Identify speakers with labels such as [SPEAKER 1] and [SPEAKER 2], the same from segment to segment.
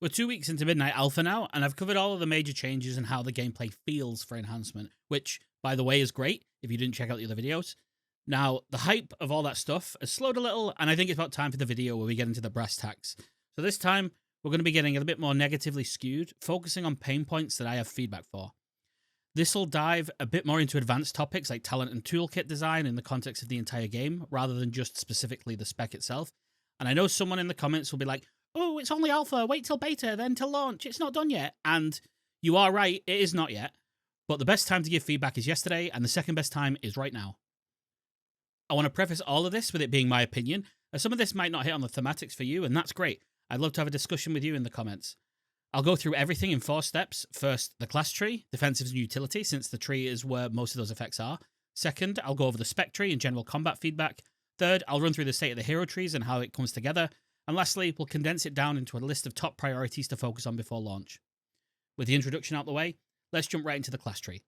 [SPEAKER 1] We're 2 weeks into Midnight Alpha now, and I've covered all of the major changes and how the gameplay feels for Enhancement, which, by the way, is great if you didn't check out the other videos. Now, the hype of all that stuff has slowed a little, and I think it's about time for the video where we get into the brass tacks. So this time, we're going to be getting a little bit more negatively skewed, focusing on pain points that I have feedback for. This will dive a bit more into advanced topics like talent and toolkit design in the context of the entire game, rather than just specifically the spec itself. And I know someone in the comments will be like, oh, it's only alpha, wait till beta, then till launch, it's not done yet. And you are right, it is not yet. But the best time to give feedback is yesterday, and the second best time is right now. I want to preface all of this with it being my opinion, as some of this might not hit on the thematics for you, and that's great. I'd love to have a discussion with you in the comments. I'll go through everything in 4 steps. First, the class tree, defensives and utility, since the tree is where most of those effects are. Second, I'll go over the spec tree and general combat feedback. Third, I'll run through the state of the hero trees and how it comes together. And lastly, we'll condense it down into a list of top priorities to focus on before launch. With the introduction out the way, let's jump right into the class tree.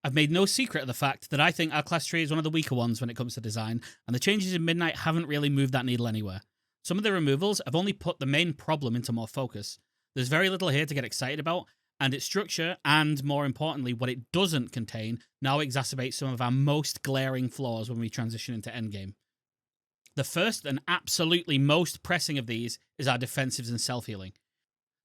[SPEAKER 1] I've made no secret of the fact that I think our class tree is one of the weaker ones when it comes to design, and the changes in Midnight haven't really moved that needle anywhere. Some of the removals have only put the main problem into more focus. There's very little here to get excited about, and its structure, and more importantly, what it doesn't contain, now exacerbates some of our most glaring flaws when we transition into endgame. The first and absolutely most pressing of these is our defensives and self-healing.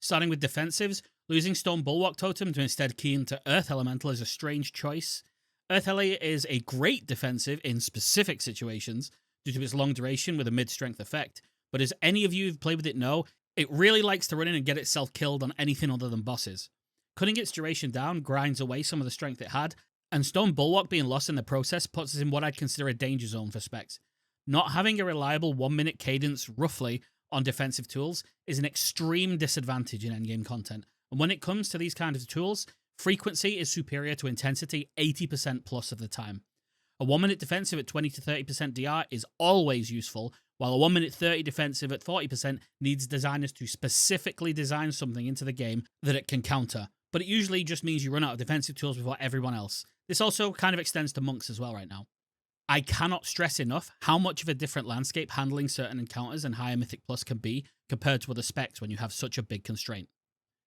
[SPEAKER 1] Starting with defensives, losing Stone Bulwark Totem to instead key into Earth Elemental is a strange choice. Earth Ele is a great defensive in specific situations due to its long duration with a mid-strength effect, but as any of you who've played with it know, it really likes to run in and get itself killed on anything other than bosses. Cutting its duration down grinds away some of the strength it had, and Stone Bulwark being lost in the process puts us in what I'd consider a danger zone for specs. Not having a reliable 1-minute cadence, roughly, on defensive tools is an extreme disadvantage in endgame content, and when it comes to these kinds of tools, frequency is superior to intensity 80% plus of the time. A 1-minute defensive at 20 to 30% DR is always useful, while a 1-minute 30 defensive at 40% needs designers to specifically design something into the game that it can counter, but it usually just means you run out of defensive tools before everyone else. This also kind of extends to monks as well right now. I cannot stress enough how much of a different landscape handling certain encounters and higher Mythic Plus can be compared to other specs when you have such a big constraint.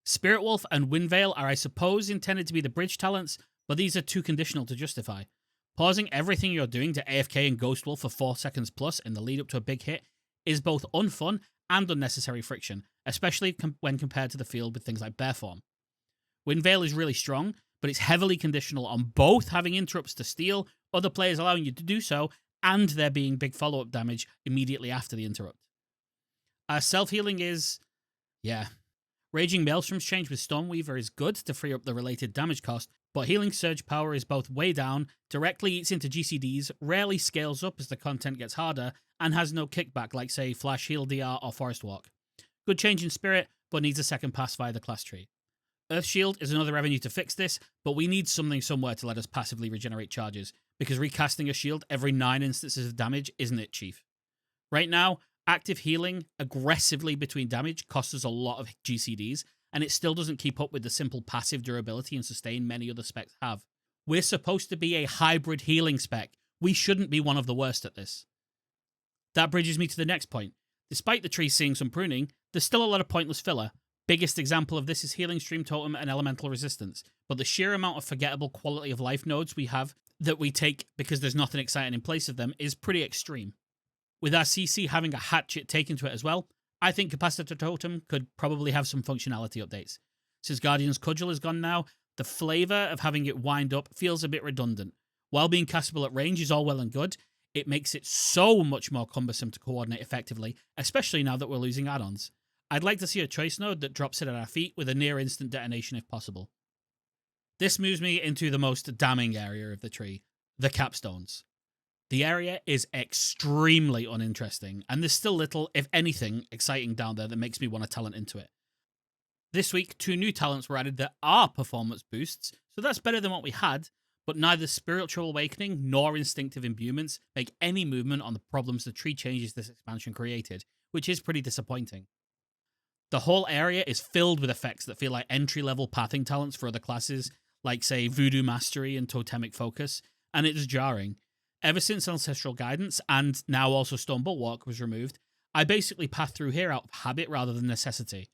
[SPEAKER 1] Spirit Wolf and Windveil are, I suppose, intended to be the bridge talents, but these are too conditional to justify. Pausing everything you're doing to AFK and Ghost Wolf for 4 seconds plus in the lead up to a big hit is both unfun and unnecessary friction, especially when compared to the field with things like Bear Form. Windveil is really strong, but it's heavily conditional on both having interrupts to steal, other players allowing you to do so, and there being big follow-up damage immediately after the interrupt. Self-healing is... yeah. Raging Maelstrom's change with Stormweaver is good to free up the related damage cost, but healing surge power is both way down, directly eats into GCDs, rarely scales up as the content gets harder, and has no kickback like, say, Flash Heal DR or Forest Walk. Good change in spirit, but needs a second pass via the class tree. Earth Shield is another avenue to fix this, but we need something somewhere to let us passively regenerate charges, because recasting a shield every 9 instances of damage isn't it, Chief? Right now, active healing aggressively between damage costs us a lot of GCDs, and it still doesn't keep up with the simple passive durability and sustain many other specs have. We're supposed to be a hybrid healing spec. We shouldn't be one of the worst at this. That bridges me to the next point. Despite the tree seeing some pruning, there's still a lot of pointless filler. Biggest example of this is Healing Stream Totem and Elemental Resistance, but the sheer amount of forgettable quality of life nodes we have that we take because there's nothing exciting in place of them is pretty extreme. With our CC having a hatchet taken to it as well, I think Capacitor Totem could probably have some functionality updates. Since Guardian's Cudgel is gone now, the flavour of having it wind up feels a bit redundant. While being castable at range is all well and good, it makes it so much more cumbersome to coordinate effectively, especially now that we're losing add-ons. I'd like to see a choice node that drops it at our feet with a near-instant detonation if possible. This moves me into the most damning area of the tree, the capstones. The area is extremely uninteresting, and there's still little, if anything, exciting down there that makes me want to talent into it. This week, 2 new talents were added that are performance boosts, so that's better than what we had, but neither Spiritual Awakening nor Instinctive Imbuements make any movement on the problems the tree changes this expansion created, which is pretty disappointing. The whole area is filled with effects that feel like entry-level pathing talents for other classes, like, say, Voodoo Mastery and Totemic Focus, and it is jarring. Ever since Ancestral Guidance, and now also Stone Bulwark was removed, I basically path through here out of habit rather than necessity.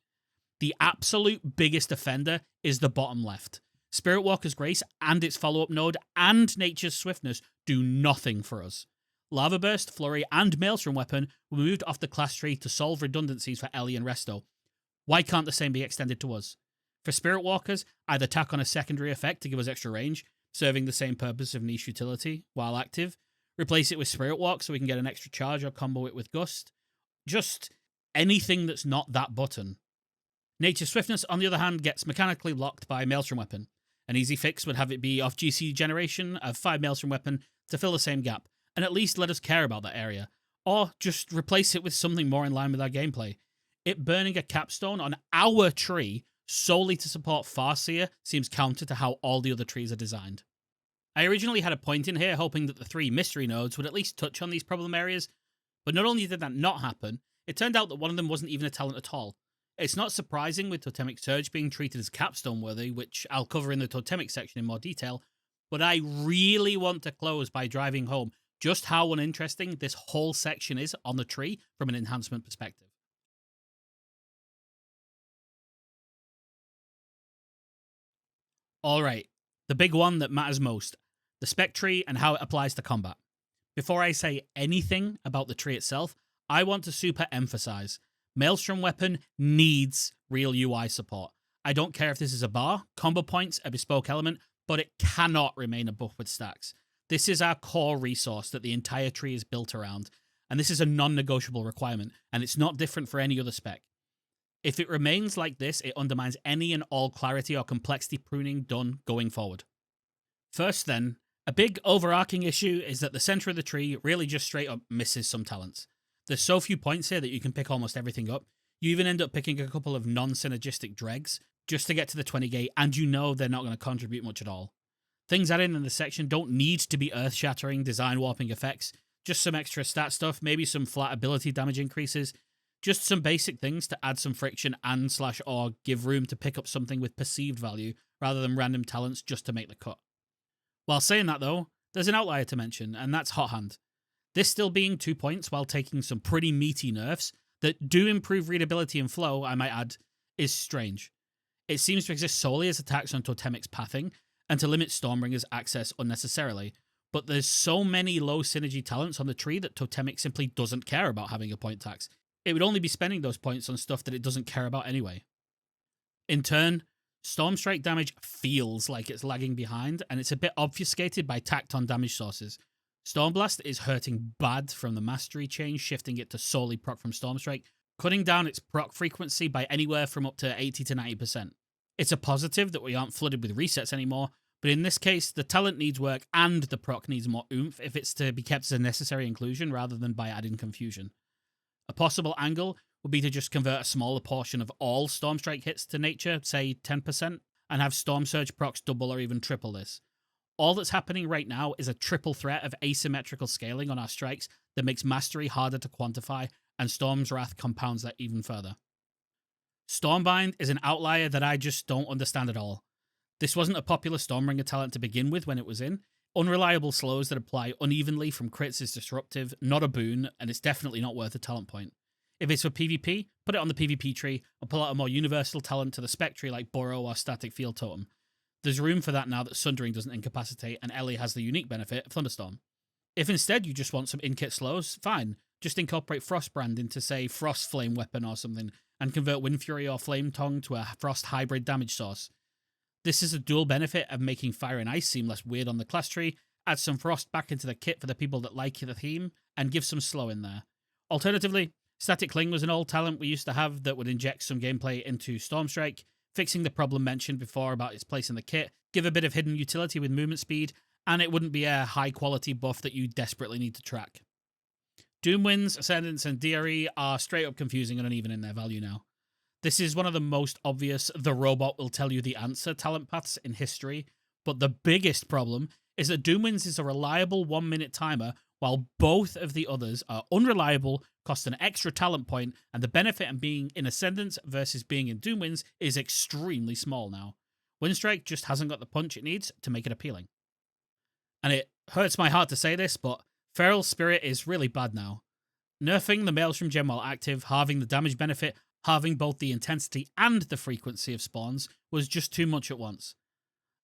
[SPEAKER 1] The absolute biggest offender is the bottom left. Spirit Walker's Grace and its follow-up node and Nature's Swiftness do nothing for us. Lava Burst, Flurry, and Maelstrom Weapon were moved off the class tree to solve redundancies for Ellie and Resto. Why can't the same be extended to us? For Spirit Walkers, either tack on a secondary effect to give us extra range, serving the same purpose of niche utility while active, replace it with Spirit Walk so we can get an extra charge or combo it with Gust. Just anything that's not that button. Nature's Swiftness, on the other hand, gets mechanically locked by Maelstrom Weapon. An easy fix would have it be off GC generation of 5 Maelstrom Weapon to fill the same gap, and at least let us care about that area. Or just replace it with something more in line with our gameplay. It burning a capstone on our tree solely to support Farseer seems counter to how all the other trees are designed. I originally had a point in here hoping that the 3 mystery nodes would at least touch on these problem areas, but not only did that not happen, it turned out that one of them wasn't even a talent at all. It's not surprising with Totemic Surge being treated as capstone worthy, which I'll cover in the Totemic section in more detail, but I really want to close by driving home just how uninteresting this whole section is on the tree from an enhancement perspective. Alright, the big one that matters most, the Spec tree and how it applies to combat. Before I say anything about the tree itself, I want to super emphasize Maelstrom Weapon needs real UI support. I don't care if this is a bar, combo points, a bespoke element, but it cannot remain a buff with stacks. This is our core resource that the entire tree is built around, and this is a non-negotiable requirement, and it's not different for any other spec. If it remains like this, it undermines any and all clarity or complexity pruning done going forward. First then, a big overarching issue is that the center of the tree really just straight up misses some talents. There's so few points here that you can pick almost everything up. You even end up picking a couple of non-synergistic dregs just to get to the 20 gate, and you know they're not going to contribute much at all. Things added in this section don't need to be earth-shattering, design-warping effects, just some extra stat stuff, maybe some flat ability damage increases, just some basic things to add some friction and/or give room to pick up something with perceived value, rather than random talents just to make the cut. While saying that though, there's an outlier to mention, and that's Hot Hand. This still being 2 points while taking some pretty meaty nerfs that do improve readability and flow, I might add, is strange. It seems to exist solely as attacks on Totemic's pathing, and to limit Stormbringer's access unnecessarily, but there's so many low synergy talents on the tree that Totemic simply doesn't care about having a point tax. It would only be spending those points on stuff that it doesn't care about anyway. In turn, Stormstrike damage feels like it's lagging behind, and it's a bit obfuscated by tacked on damage sources. Stormblast is hurting bad from the mastery change, shifting it to solely proc from Stormstrike, cutting down its proc frequency by anywhere from up to 80 to 90%. It's a positive that we aren't flooded with resets anymore, but in this case, the talent needs work and the proc needs more oomph if it's to be kept as a necessary inclusion rather than by adding confusion. A possible angle would be to just convert a smaller portion of all Stormstrike hits to nature, say 10%, and have Storm Surge procs double or even triple this. All that's happening right now is a triple threat of asymmetrical scaling on our strikes that makes mastery harder to quantify, and Storm's Wrath compounds that even further. Stormbind is an outlier that I just don't understand at all. This wasn't a popular Stormbringer talent to begin with when it was in. Unreliable slows that apply unevenly from crits is disruptive, not a boon, and it's definitely not worth a talent point. If it's for PvP, put it on the PvP tree, or pull out a more universal talent to the Spec tree like Burrow or Static Field Totem. There's room for that now that Sundering doesn't incapacitate and Ellie has the unique benefit of Thunderstorm. If instead you just want some in-kit slows, fine. Just incorporate Frostbrand into, say, Frost Flame Weapon or something, and convert Wind Fury or Flame Tongue to a Frost hybrid damage source. This is a dual benefit of making Fire and Ice seem less weird on the class tree, add some Frost back into the kit for the people that like the theme, and give some slow in there. Alternatively, Static Cling was an old talent we used to have that would inject some gameplay into Stormstrike, fixing the problem mentioned before about its place in the kit, give a bit of hidden utility with movement speed, and it wouldn't be a high-quality buff that you desperately need to track. Doomwinds, Ascendants, and DRE are straight-up confusing and uneven in their value now. This is one of the most obvious "the robot will tell you the answer" talent paths in history, but the biggest problem is that Doomwinds is a reliable 1-minute timer, while both of the others are unreliable, cost an extra talent point, and the benefit of being in Ascendants versus being in Doomwinds is extremely small now. Windstrike just hasn't got the punch it needs to make it appealing. And it hurts my heart to say this, but Feral Spirit is really bad now. Nerfing the Maelstrom gem while active, halving the damage benefit, halving both the intensity and the frequency of spawns was just too much at once.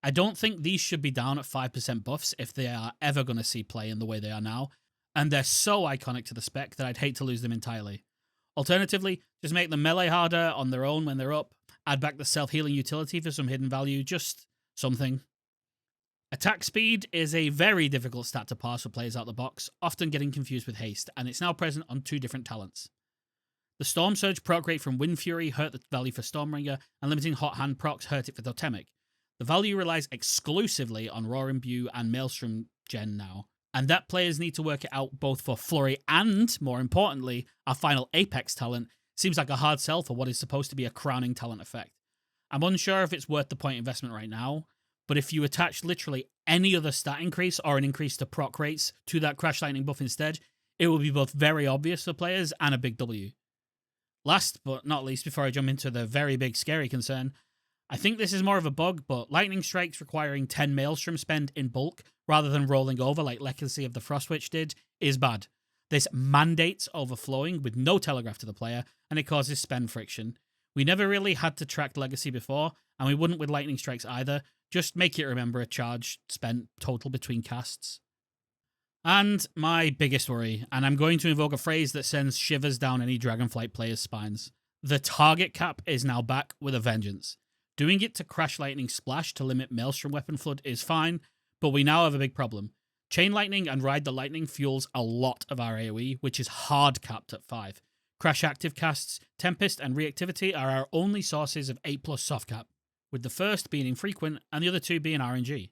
[SPEAKER 1] I don't think these should be down at 5% buffs if they are ever going to see play in the way they are now, and they're so iconic to the spec that I'd hate to lose them entirely. Alternatively, just make them melee harder on their own when they're up, add back the self-healing utility for some hidden value, just something. Attack speed is a very difficult stat to parse for players out the box, often getting confused with haste, and it's now present on 2 different talents. The Storm Surge proc rate from Wind Fury hurt the value for Stormbringer, and limiting Hot Hand procs hurt it for Totemic. The value relies exclusively on Roaring Brew and Maelstrom gen now, and that players need to work it out both for Flurry and, more importantly, our final Apex talent seems like a hard sell for what is supposed to be a crowning talent effect. I'm unsure if it's worth the point investment right now, but if you attach literally any other stat increase or an increase to proc rates to that Crash Lightning buff instead, it will be both very obvious for players and a big W. Last but not least, before I jump into the very big scary concern, I think this is more of a bug, but lightning strikes requiring 10 Maelstrom spend in bulk rather than rolling over like Legacy of the Frostwitch did is bad. This mandates overflowing with no telegraph to the player, and it causes spend friction. We never really had to track Legacy before, and we wouldn't with lightning strikes either. Just make it remember a charge spent total between casts. And my biggest worry, and I'm going to invoke a phrase that sends shivers down any Dragonflight player's spines. The target cap is now back with a vengeance. Doing it to Crash Lightning Splash to limit Maelstrom Weapon Flood is fine, but we now have a big problem. Chain Lightning and Ride the Lightning fuels a lot of our AoE, which is hard capped at 5. Crash active casts, Tempest, and Reactivity are our only sources of 8+ soft cap, with the first being infrequent and the other 2 being RNG.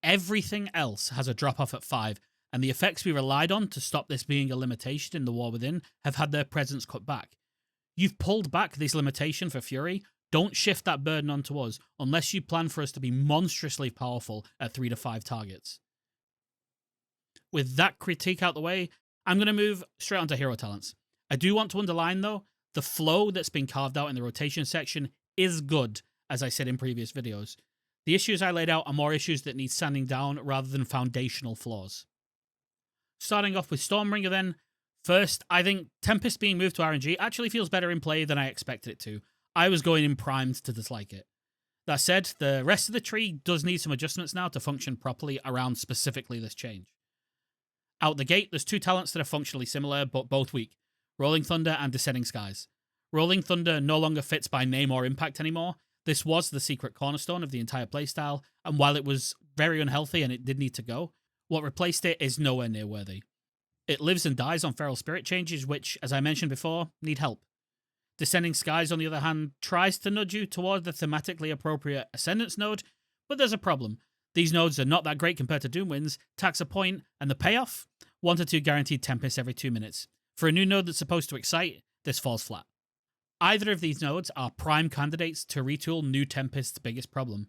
[SPEAKER 1] Everything else has a drop off at 5, and the effects we relied on to stop this being a limitation in the War Within have had their presence cut back. You've pulled back this limitation for Fury. Don't shift that burden onto us unless you plan for us to be monstrously powerful at 3 to 5 targets. With that critique out the way, I'm going to move straight onto hero talents. I do want to underline, though, the flow that's been carved out in the rotation section is good, as I said in previous videos. The issues I laid out are more issues that need sanding down rather than foundational flaws. Starting off with Stormbringer then, first, I think Tempest being moved to RNG actually feels better in play than I expected it to. I was going in primed to dislike it. That said, the rest of the tree does need some adjustments now to function properly around specifically this change. Out the gate, there's 2 talents that are functionally similar, but both weak. Rolling Thunder and Descending Skies. Rolling Thunder no longer fits by name or impact anymore. This was the secret cornerstone of the entire playstyle, and while it was very unhealthy and it did need to go, what replaced it is nowhere near worthy. It lives and dies on Feral Spirit changes, which, as I mentioned before, need help. Descending Skies, on the other hand, tries to nudge you toward the thematically appropriate Ascendance node, but there's a problem. These nodes are not that great compared to Doomwinds, tax a point, and the payoff? 1 to 2 guaranteed Tempest every 2 minutes. For a new node that's supposed to excite, this falls flat. Either of these nodes are prime candidates to retool new Tempest's biggest problem.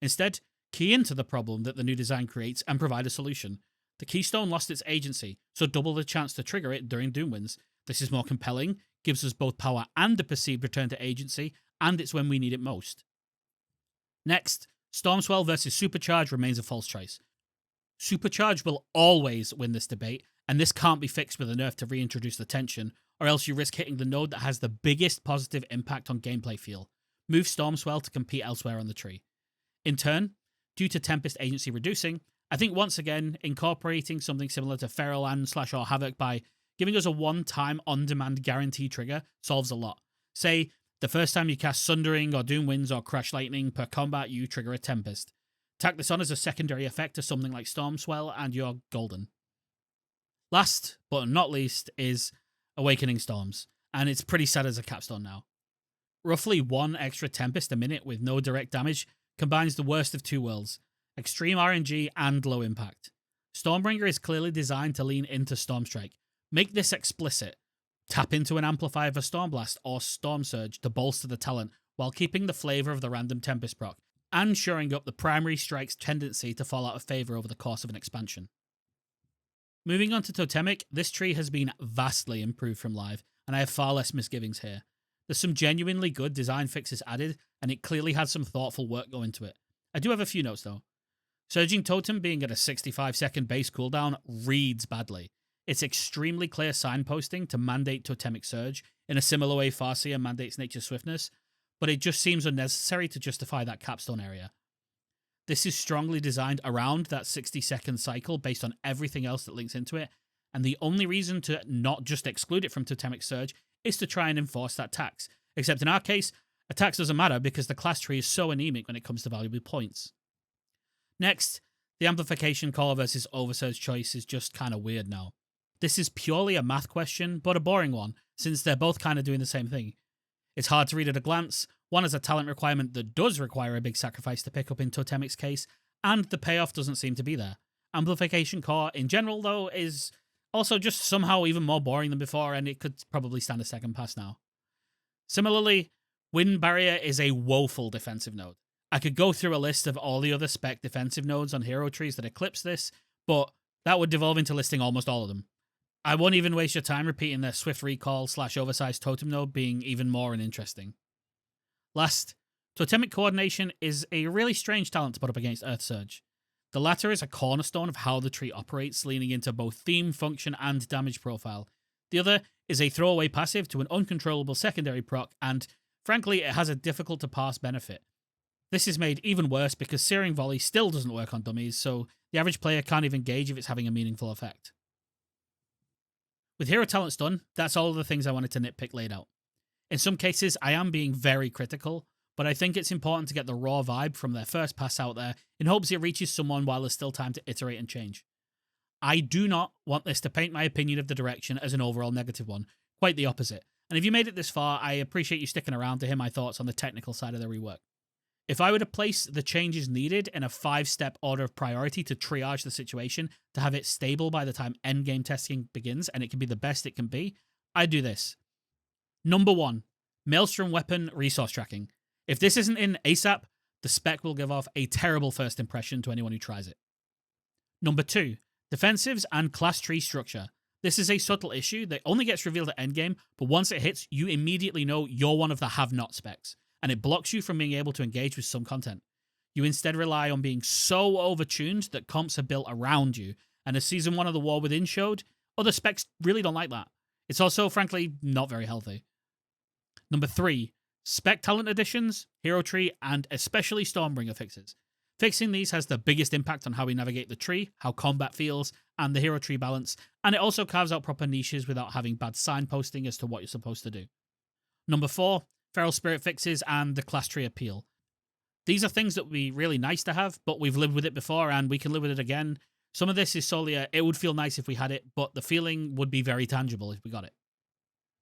[SPEAKER 1] Instead, key into the problem that the new design creates and provide a solution. The Keystone lost its agency, so double the chance to trigger it during Doomwinds. This is more compelling, gives us both power and a perceived return to agency, and it's when we need it most. Next, Stormswell versus Supercharge remains a false choice. Supercharge will always win this debate, and this can't be fixed with a nerf to reintroduce the tension, or else you risk hitting the node that has the biggest positive impact on gameplay feel. Move Stormswell to compete elsewhere on the tree. In turn, due to Tempest agency reducing, I think once again, incorporating something similar to Feral and / or Havoc by giving us a one-time on-demand guarantee trigger solves a lot. Say, the first time you cast Sundering or Doomwinds or Crash Lightning per combat, you trigger a Tempest. Tack this on as a secondary effect to something like Stormswell and you're golden. Last, but not least, is Awakening Storms, and it's pretty sad as a capstone now. Roughly 1 extra Tempest a minute with no direct damage combines the worst of 2 worlds, extreme RNG and low impact. Stormbringer is clearly designed to lean into Stormstrike. Make this explicit. Tap into an amplifier for Stormblast or Storm Surge to bolster the talent while keeping the flavour of the random Tempest proc, and shoring up the primary strike's tendency to fall out of favour over the course of an expansion. Moving on to Totemic, this tree has been vastly improved from live, and I have far less misgivings here. There's some genuinely good design fixes added, and it clearly had some thoughtful work go into it. I do have a few notes though. Surging Totem being at a 65-second base cooldown reads badly. It's extremely clear signposting to mandate Totemic Surge in a similar way Farseer mandates Nature's Swiftness, but it just seems unnecessary to justify that capstone area. This is strongly designed around that 60-second cycle based on everything else that links into it, and the only reason to not just exclude it from Totemic Surge is to try and enforce that tax. Except in our case, a tax doesn't matter because the class tree is so anemic when it comes to valuable points. Next, the Amplification Core versus Oversurge choice is just kind of weird now. This is purely a math question, but a boring one, since they're both kind of doing the same thing. It's hard to read at a glance. One is a talent requirement that does require a big sacrifice to pick up in Totemic's case, and the payoff doesn't seem to be there. Amplification Core, in general, though, is also just somehow even more boring than before, and it could probably stand a second pass now. Similarly, Wind Barrier is a woeful defensive node. I could go through a list of all the other spec defensive nodes on hero trees that eclipse this, but that would devolve into listing almost all of them. I won't even waste your time repeating their Swift Recall / oversized totem node being even more uninteresting. Last, Totemic Coordination is a really strange talent to put up against Earth Surge. The latter is a cornerstone of how the tree operates, leaning into both theme, function, and damage profile. The other is a throwaway passive to an uncontrollable secondary proc, and frankly, it has a difficult to parse benefit. This is made even worse because Searing Volley still doesn't work on dummies, so the average player can't even gauge if it's having a meaningful effect. With hero talents done, that's all of the things I wanted to nitpick laid out. In some cases, I am being very critical, but I think it's important to get the raw vibe from their first pass out there in hopes it reaches someone while there's still time to iterate and change. I do not want this to paint my opinion of the direction as an overall negative one, quite the opposite. And if you made it this far, I appreciate you sticking around to hear my thoughts on the technical side of the rework. If I were to place the changes needed in a 5-step order of priority to triage the situation, to have it stable by the time endgame testing begins and it can be the best it can be, I'd do this. Number 1, Maelstrom Weapon Resource Tracking. If this isn't in ASAP, the spec will give off a terrible first impression to anyone who tries it. Number 2, Defensives and Class Tree Structure. This is a subtle issue that only gets revealed at endgame, but once it hits, you immediately know you're one of the have-not specs, and it blocks you from being able to engage with some content. You instead rely on being so overtuned that comps are built around you, and as Season 1 of the War Within showed, other specs really don't like that. It's also, frankly, not very healthy. Number 3, Spec Talent Additions, Hero Tree, and especially Stormbringer fixes. Fixing these has the biggest impact on how we navigate the tree, how combat feels, and the hero tree balance, and it also carves out proper niches without having bad signposting as to what you're supposed to do. Number 4, Feral Spirit fixes and the class tree appeal. These are things that would be really nice to have, but we've lived with it before and we can live with it again. Some of this is solely it would feel nice if we had it, but the feeling would be very tangible if we got it.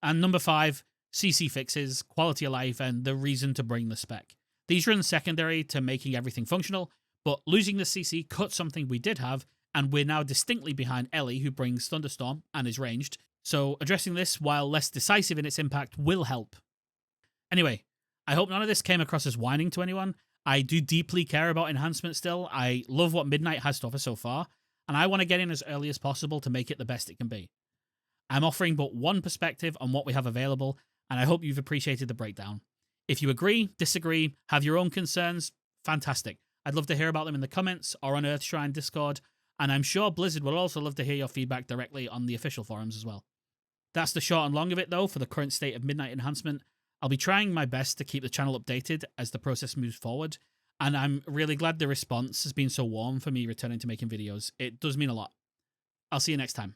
[SPEAKER 1] And number 5, CC fixes, quality of life, and the reason to bring the spec. These run secondary to making everything functional, but losing the CC cut something we did have, and we're now distinctly behind Ellie, who brings Thunderstorm and is ranged, so addressing this, while less decisive in its impact, will help. Anyway, I hope none of this came across as whining to anyone. I do deeply care about enhancement still. I love what Midnight has to offer so far, and I want to get in as early as possible to make it the best it can be. I'm offering but one perspective on what we have available, and I hope you've appreciated the breakdown. If you agree, disagree, have your own concerns, fantastic. I'd love to hear about them in the comments or on Earthshrine Discord, and I'm sure Blizzard will also love to hear your feedback directly on the official forums as well. That's the short and long of it though for the current state of Midnight Enhancement. I'll be trying my best to keep the channel updated as the process moves forward, and I'm really glad the response has been so warm for me returning to making videos. It does mean a lot. I'll see you next time.